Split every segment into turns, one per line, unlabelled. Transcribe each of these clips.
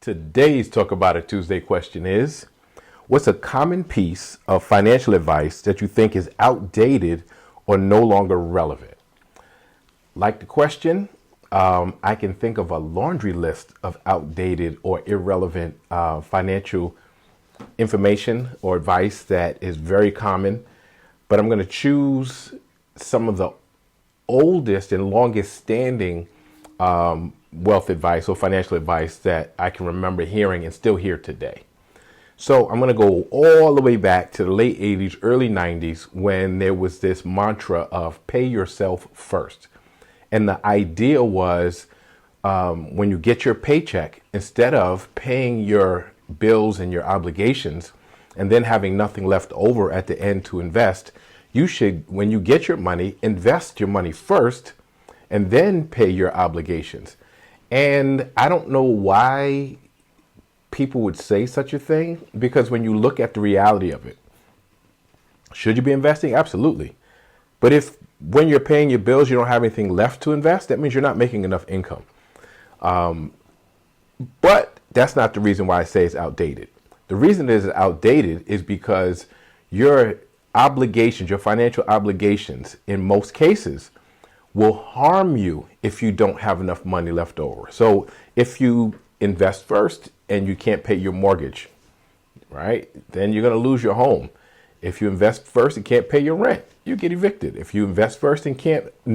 Today's Talk About It Tuesday question is, what's a common piece of financial advice that you think is outdated or no longer relevant? Like the question, I can think of a laundry list of outdated or irrelevant financial information or advice that is very common, but I'm going to choose some of the oldest and longest standing wealth advice or financial advice that I can remember hearing and still hear today. So I'm going to go all the way back to the late 80s, early 90s, when there was this mantra of pay yourself first. And the idea was when you get your paycheck, instead of paying your bills and your obligations and then having nothing left over at the end to invest, you should, when you get your money, invest your money first and then pay your obligations. And I don't know why people would say such a thing, because when you look at the reality of it, should you be investing? Absolutely. But if when you're paying your bills, you don't have anything left to invest, that means you're not making enough income. But that's not the reason why I say it's outdated. The reason it is outdated is because your obligations, your financial obligations, in most cases, will harm you if you don't have enough money left over. So if you invest first and you can't pay your mortgage, right, then you're going to lose your home. If you invest first and can't pay your rent, you get evicted. If you invest first and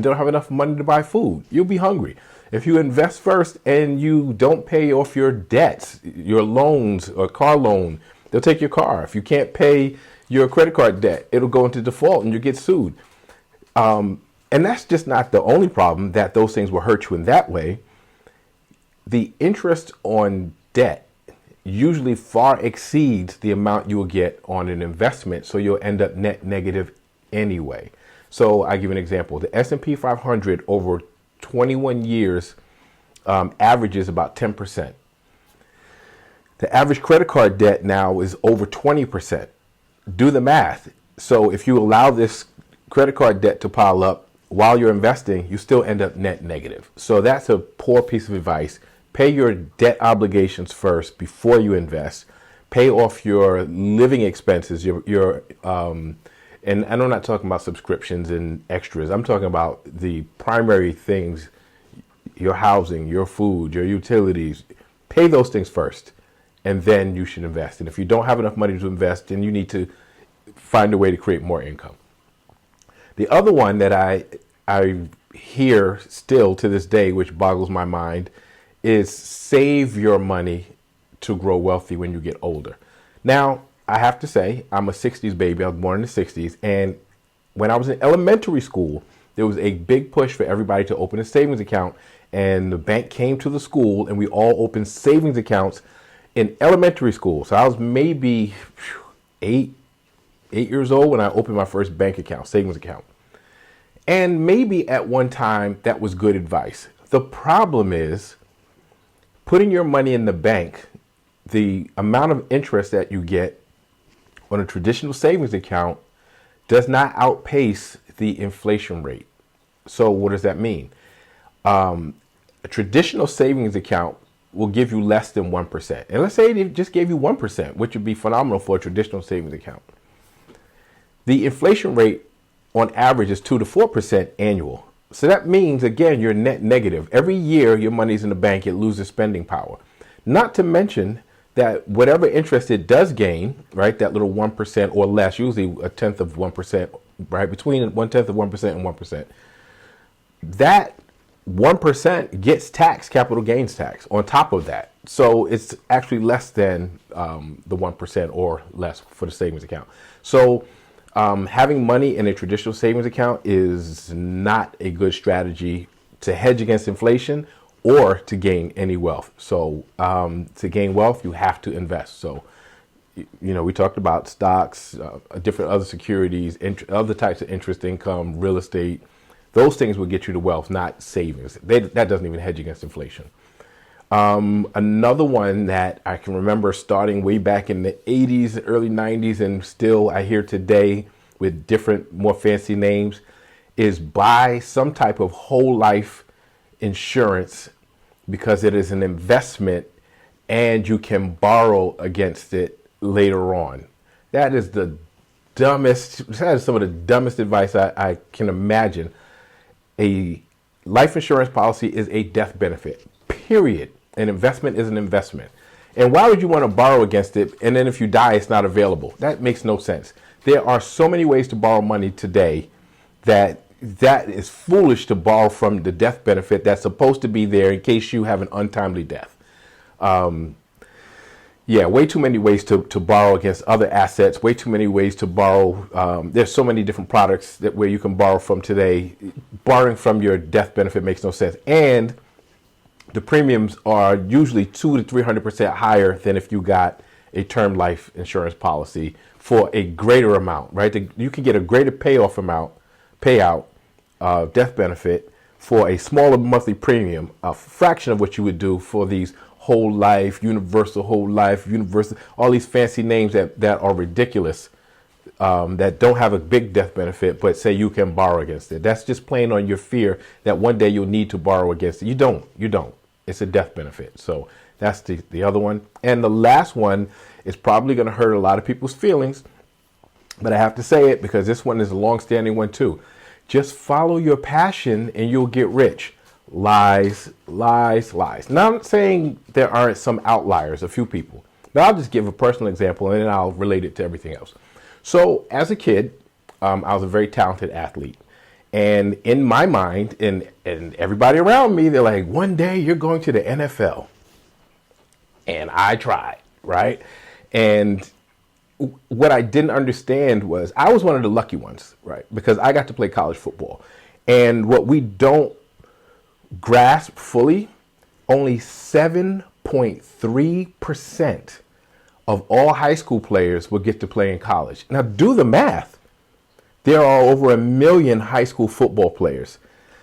don't have enough money to buy food, you'll be hungry. If you invest first and you don't pay off your debts, your loans or car loan, they'll take your car. If you can't pay your credit card debt, it'll go into default and you get sued. And that's just not the only problem, that those things will hurt you in that way. The interest on debt usually far exceeds the amount you will get on an investment, so you'll end up net negative anyway. So I give you an example. The S&P 500 over 21 years averages about 10%. The average credit card debt now is over 20%. Do the math. So if you allow this credit card debt to pile up while you're investing, you still end up net negative. So that's a poor piece of advice. Pay your debt obligations first before you invest. Pay off your living expenses, and I'm not talking about subscriptions and extras. I'm talking about the primary things, your housing, your food, your utilities. Pay those things first, and then you should invest. And if you don't have enough money to invest, then you need to find a way to create more income. The other one that I hear still to this day, which boggles my mind, is save your money to grow wealthy when you get older. Now, I have to say, I'm a 60s baby. I was born in the 60s. And when I was in elementary school, there was a big push for everybody to open a savings account. And the bank came to the school and we all opened savings accounts in elementary school. So I was maybe 8 years old when I opened my first bank account, savings account. And maybe at one time that was good advice. The problem is putting your money in the bank, the amount of interest that you get on a traditional savings account does not outpace the inflation rate. So what does that mean? A traditional savings account will give you less than 1%. And let's say it just gave you 1%, which would be phenomenal for a traditional savings account. The inflation rate on average is 2 to 4% annual. So that means, again, you're net negative. Every year your money's in the bank, it loses spending power. Not to mention that whatever interest it does gain, right, that little 1% or less, usually a tenth of 1%, right, between 1/10 of 1% and 1%, that 1% gets taxed, capital gains tax on top of that. So it's actually less than the 1% or less for the savings account. So having money in a traditional savings account is not a good strategy to hedge against inflation or to gain any wealth. So to gain wealth, you have to invest. So, we talked about stocks, different other securities, other types of interest income, real estate. Those things will get you to wealth, not savings. That doesn't even hedge against inflation. Another one that I can remember starting way back in the 80s, early 90s, and still I hear today with different, more fancy names, is buy some type of whole life insurance because it is an investment and you can borrow against it later on. That is the dumbest, that is some of the dumbest advice I can imagine. A life insurance policy is a death benefit, period. An investment is an investment. And why would you want to borrow against it? And then if you die, it's not available. That makes no sense. There are so many ways to borrow money today that is foolish to borrow from the death benefit that's supposed to be there in case you have an untimely death. Yeah, way too many ways to borrow against other assets, way too many ways to borrow. There's so many different products where you can borrow from today. Borrowing from your death benefit makes no sense. And the premiums are usually 200 to 300% higher than if you got a term life insurance policy for a greater amount, right? You can get a greater payout, death benefit for a smaller monthly premium, a fraction of what you would do for these whole life, universal, all these fancy names that are ridiculous, that don't have a big death benefit, but say you can borrow against it. That's just playing on your fear that one day you'll need to borrow against it. You don't. It's a death benefit. So that's the other one. And the last one is probably going to hurt a lot of people's feelings, but I have to say it because this one is a long-standing one too. Just follow your passion and you'll get rich. Lies, lies, lies. Now, I'm not saying there aren't some outliers, a few people, but I'll just give a personal example and then I'll relate it to everything else. So as a kid, I was a very talented athlete. And in my mind, and everybody around me, they're like, one day you're going to the NFL. And I tried, right? And what I didn't understand was I was one of the lucky ones, right? Because I got to play college football. And what we don't grasp fully, only 7.3% of all high school players will get to play in college. Now do the math. There are over 1 million high school football players.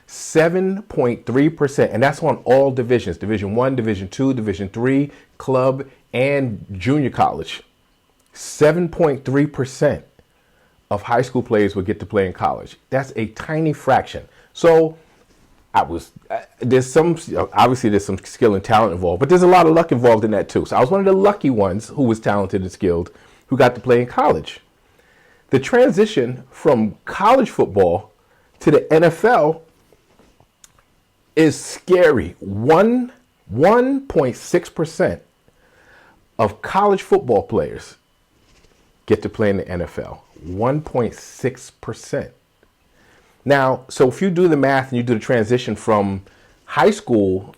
7.3%, and that's on all divisions, Division 1, Division 2, Division 3, club, and junior college. 7.3% of high school players will get to play in college. That's a tiny fraction. So there's some skill and talent involved, but there's a lot of luck involved in that too. So I was one of the lucky ones who was talented and skilled who got to play in college. The transition from college football to the NFL is scary. 1.6% of college football players get to play in the NFL. 1.6%. Now, so if you do the math and you do the transition from high school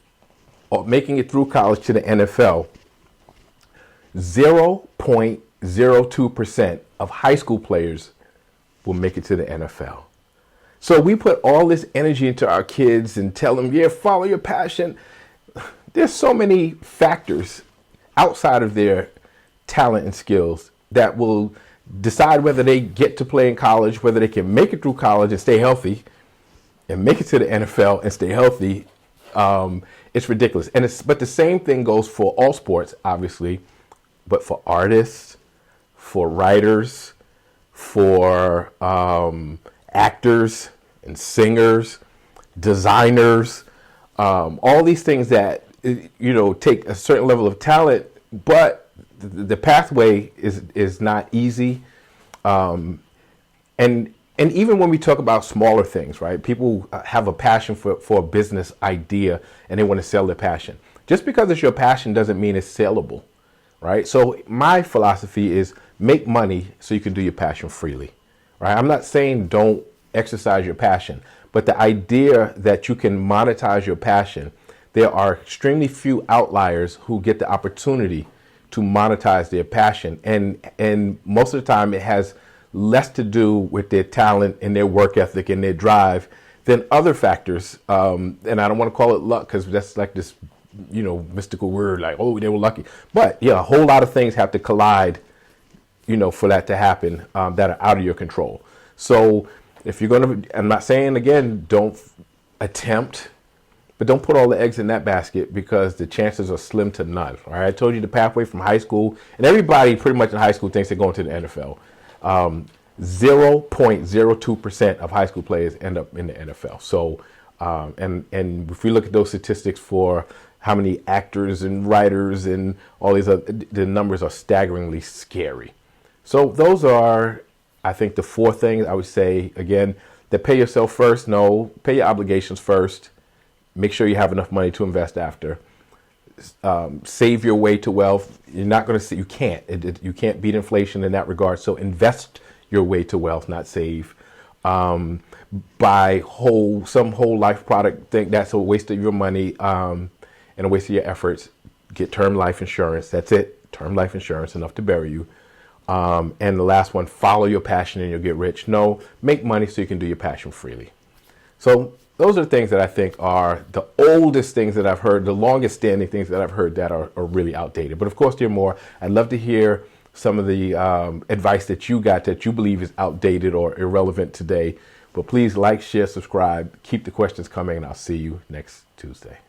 or making it through college to the NFL, 0.02% of high school players will make it to the NFL. So we put all this energy into our kids and tell them, yeah, follow your passion. There's so many factors outside of their talent and skills that will decide whether they get to play in college, whether they can make it through college and stay healthy and make it to the NFL and stay healthy. It's ridiculous. But the same thing goes for all sports, obviously, but for artists, for writers, for actors and singers, designers, all these things that, take a certain level of talent, but the pathway is not easy. And even when we talk about smaller things, right? People have a passion for a business idea and they want to sell their passion. Just because it's your passion doesn't mean it's saleable, right? So my philosophy is make money so you can do your passion freely, right? I'm not saying don't exercise your passion, but the idea that you can monetize your passion, there are extremely few outliers who get the opportunity to monetize their passion. And most of the time it has less to do with their talent and their work ethic and their drive than other factors. And I don't want to call it luck because that's like this, mystical word like, oh, they were lucky. But yeah, a whole lot of things have to collide, for that to happen, that are out of your control. So if you're going to, I'm not saying again, don't attempt, but don't put all the eggs in that basket because the chances are slim to none. All right. I told you the pathway from high school, and everybody pretty much in high school thinks they're going to the NFL. 0.02% of high school players end up in the NFL. So, and if we look at those statistics for how many actors and writers and all these other, the numbers are staggeringly scary. So those are, I think, the four things I would say. Again, that pay yourself first. No, pay your obligations first. Make sure you have enough money to invest after. Save your way to wealth. You're not going to see, you can't. You can't beat inflation in that regard. So invest your way to wealth, not save. Buy some whole life product. Think that's a waste of your money and a waste of your efforts. Get term life insurance. That's it. Term life insurance, enough to bury you. And the last one, follow your passion and you'll get rich. No, make money so you can do your passion freely. So those are the things that I think are the oldest things that I've heard, the longest standing things that I've heard that are really outdated. But of course, there are more. I'd love to hear some of the advice that you got that you believe is outdated or irrelevant today. But please like, share, subscribe, keep the questions coming, and I'll see you next Tuesday.